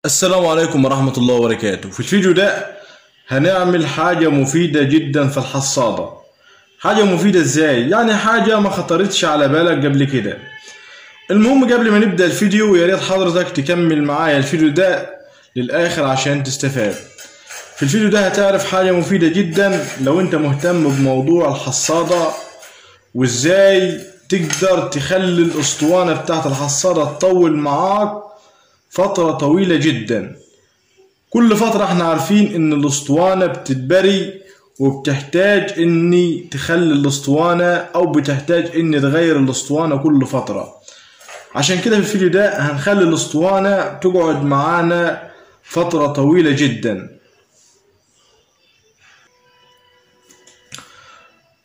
السلام عليكم ورحمة الله وبركاته. في الفيديو ده هنعمل حاجة مفيدة جدا في الحصادة. حاجة مفيدة ازاي؟ يعني حاجة ما خطرتش على بالك قبل كده. المهم قبل ما نبدأ الفيديو يا ريت حضرتك تكمل معايا الفيديو ده للآخر عشان تستفاد. في الفيديو ده هتعرف حاجة مفيدة جدا لو انت مهتم بموضوع الحصادة، وازاي تقدر تخلي الاسطوانة بتاعت الحصادة تطول معاك فترة طويلة جدا. كل فترة احنا عارفين ان الاسطوانة بتتبري وبتحتاج اني تخلي الاسطوانة او بتحتاج اني تغير الاسطوانة كل فترة. عشان كده في الفيديو ده هنخلي الاسطوانة تقعد معانا فترة طويلة جدا.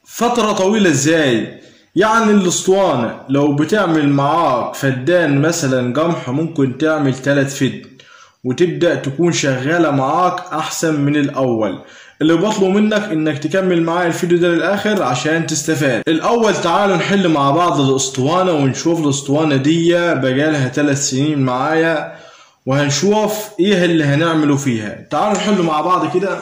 فترة طويلة ازاي؟ يعني الاسطوانة لو بتعمل معاك فدان مثلا قمح ممكن تعمل 3 فدان وتبدأ تكون شغالة معاك احسن من الاول. اللي بطلب منك انك تكمل معايا الفيديو ده للاخر عشان تستفاد. الاول تعالوا نحل مع بعض الاسطوانة ونشوف الاسطوانة دي بقالها 3 سنين معايا، وهنشوف ايه اللي هنعمله فيها. تعالوا نحل مع بعض كده.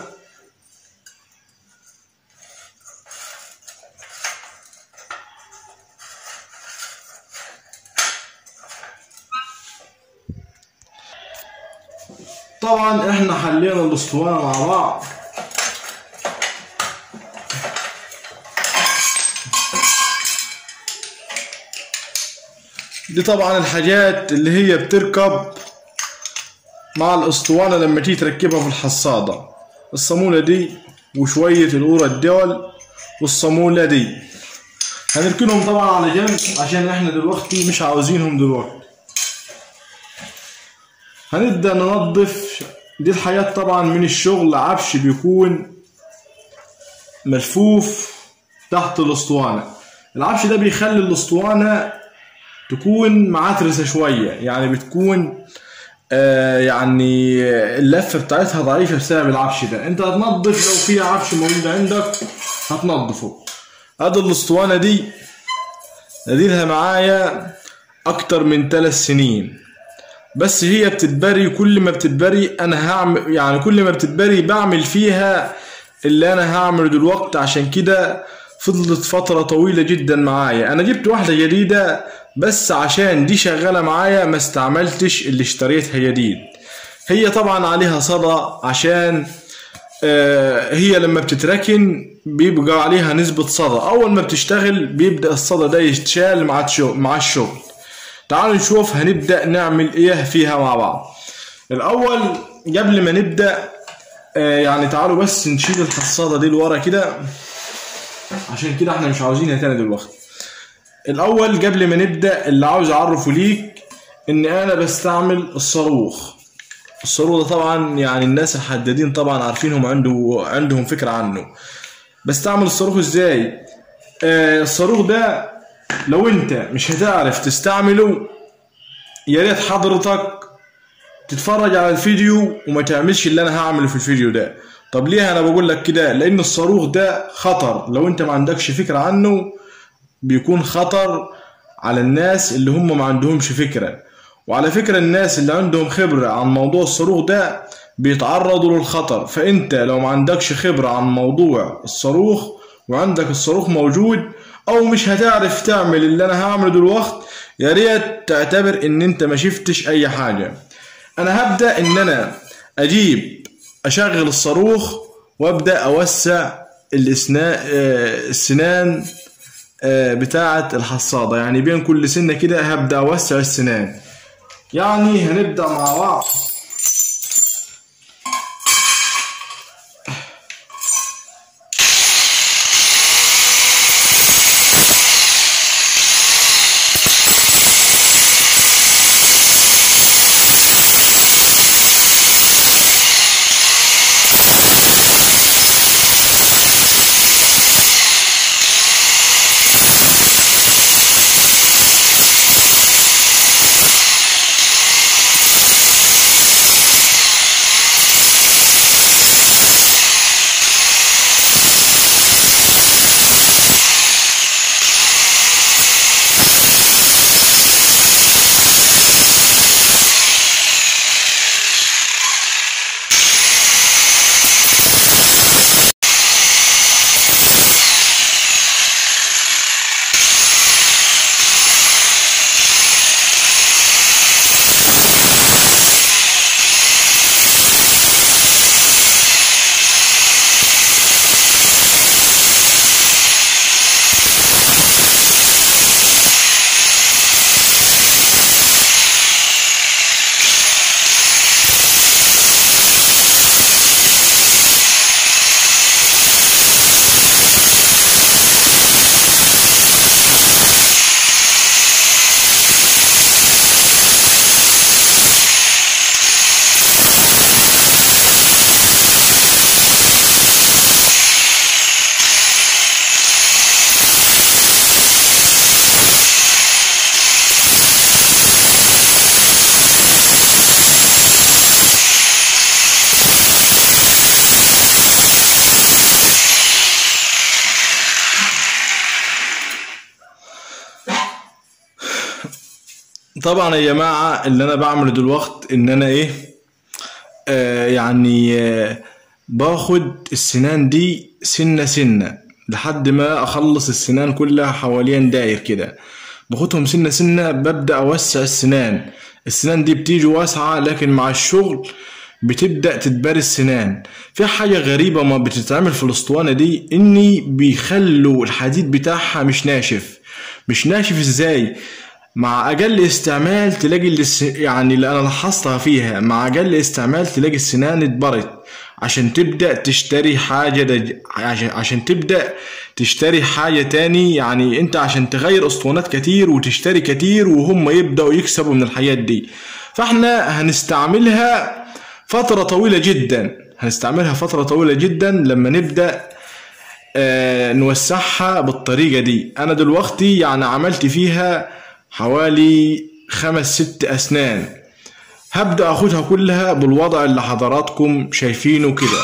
طبعا احنا حلينا الاسطوانة مع بعض. دي طبعا الحاجات اللي هي بتركب مع الاسطوانة لما تيجي تركبها في الحصادة. الصامولة دي وشوية القورة الدول والصامولة دي هنركنهم طبعا على جنب عشان احنا دلوقتي مش عاوزينهم دلوقتي. هنبدأ ننظف دي الحاجات طبعا من الشغل. عفش بيكون ملفوف تحت الاسطوانة. العفش ده بيخلي الاسطوانة تكون معترسة شوية، يعني بتكون يعني اللفة بتاعتها ضعيفة بسبب العفش ده. انت هتنظف لو في عفش موجود عندك هتنظفه. ادي الاسطوانة دي اديلها معايا اكتر من 3 سنين، بس هي بتتبري. كل ما بتتبري انا هعمل، يعني كل ما بتتبري بعمل فيها اللي انا هعمله دلوقتي. عشان كده فضلت فترة طويلة جدا معايا. انا جبت واحدة جديدة بس عشان دي شغالة معايا ما استعملتش اللي اشتريتها جديد. هي طبعا عليها صدى عشان هي لما بتتركن بيبقى عليها نسبة صدى. اول ما بتشتغل بيبدأ الصدى ده يتشال مع الشغل. تعالوا نشوف هنبدأ نعمل ايه فيها مع بعض. الاول قبل ما نبدأ يعني تعالوا بس نشيل الحصادة دي لورا كده عشان كده احنا مش عاوزينها تاني دلوقتي. الاول قبل ما نبدأ اللي عاوز اعرفه ليك ان انا بستعمل الصاروخ. الصاروخ ده طبعا يعني الناس الحدادين طبعا عارفينهم، عندهم فكرة عنه. بستعمل الصاروخ ازاي؟ الصاروخ ده لو انت مش هتعرف تستعمله يا ريت حضرتك تتفرج على الفيديو وما تعملش اللي انا هعمله في الفيديو ده. طب ليه انا بقول لك كده؟ لان الصاروخ ده خطر. لو انت ما عندكش فكرة عنه بيكون خطر على الناس اللي هم ما عندهمش فكرة. وعلى فكرة الناس اللي عندهم خبرة عن موضوع الصاروخ ده بيتعرضوا للخطر. فانت لو ما عندكش خبرة عن موضوع الصاروخ وعندك الصاروخ موجود او مش هتعرف تعمل اللي انا هعمله دلوقتي، يا ريت تعتبر ان انت ما شفتش اي حاجة. انا هبدأ ان انا اشغل الصاروخ وابدأ اوسع السنان بتاعة الحصادة. يعني بين كل سنة كده هبدأ اوسع السنان. يعني هنبدأ مع بعض. طبعا يا جماعة اللي انا بعمله دلوقت ان انا ايه، باخد السنان دي سنة سنة لحد ما اخلص السنان كلها حوالين داير كده. باخدهم سنة سنة، ببدأ اوسع السنان دي بتيجي واسعة، لكن مع الشغل بتبدأ تتبري السنان. في حاجة غريبة ما بتتعمل في الاسطوانة دي، اني بيخلوا الحديد بتاعها مش ناشف. مش ناشف ازاي؟ مع اقل استعمال تلاقي يعني اللي انا لاحظتها فيها، مع اقل استعمال تلاقي السنان اتبرت. عشان تبدأ تشتري حاجة عشان تبدأ تشتري حاجة تاني، يعني انت عشان تغير اسطوانات كتير وتشتري كتير وهم يبدأوا يكسبوا من الحاجات دي. فاحنا هنستعملها فترة طويلة جدا لما نبدأ نوسعها بالطريقة دي. انا دلوقتي يعني عملت فيها حوالي 5-6 أسنان. هبدأ أخدها كلها بالوضع اللي حضراتكم شايفينه كده.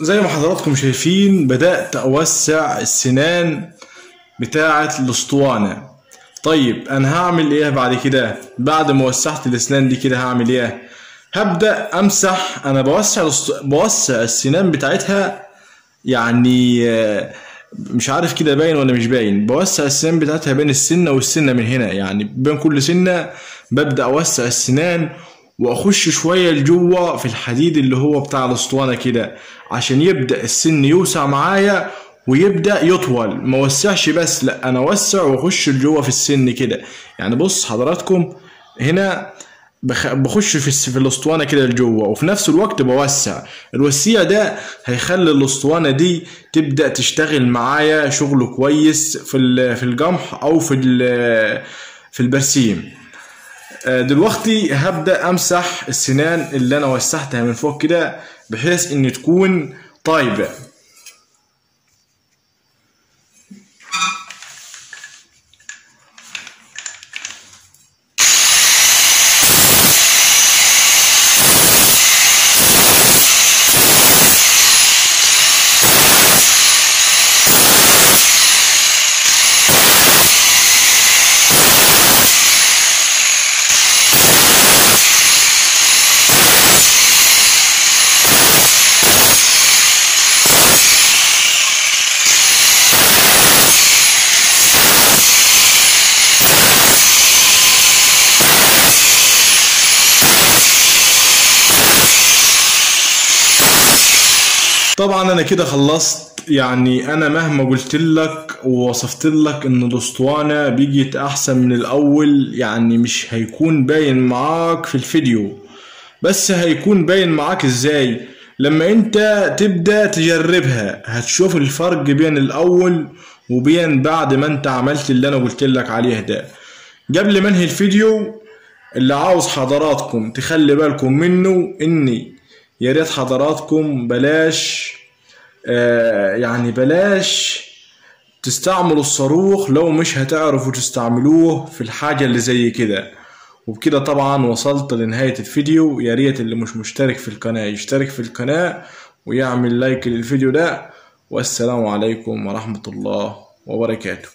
زي ما حضراتكم شايفين بدأت أوسع السنان بتاعة الأسطوانة. طيب أنا هعمل إيه بعد كده؟ بعد ما وسعت الأسنان دي كده هعمل إيه؟ هبدأ أمسح. أنا بوسع السنان بتاعتها، يعني مش عارف كده باين ولا مش باين. بوسع السنان بتاعتها بين السنة والسنة من هنا، يعني بين كل سنة ببدأ أوسع السنان واخش شويه لجوه في الحديد اللي هو بتاع الاسطوانه كده، عشان يبدا السن يوسع معايا ويبدا يطول. ما وسعش بس، لا انا اوسع واخش لجوه في السن كده. يعني بص حضراتكم هنا بخش في الاسطوانه كده لجوه، وفي نفس الوقت بوسع. الوسيع ده هيخلي الاسطوانه دي تبدا تشتغل معايا شغل كويس في الجمح او في البرسيم. دلوقتي هبدأ امسح السنان اللي انا وسعتها من فوق كده بحيث ان تكون طايبة. طبعا انا كده خلصت. يعني انا مهما قلت لك ووصفت لك ان الاسطوانه بيجت احسن من الاول، يعني مش هيكون باين معاك في الفيديو، بس هيكون باين معاك ازاي؟ لما انت تبدأ تجربها هتشوف الفرق بين الاول وبين بعد ما انت عملت اللي انا قلت لك عليه ده. قبل ما انهي الفيديو، اللي عاوز حضراتكم تخلي بالكم منه، اني يا ريت حضراتكم بلاش بلاش تستعملوا الصاروخ لو مش هتعرفوا تستعملوه في الحاجة اللي زي كده. وبكده طبعا وصلت لنهاية الفيديو. يا ريت اللي مش مشترك في القناة يشترك في القناة ويعمل لايك للفيديو ده. والسلام عليكم ورحمة الله وبركاته.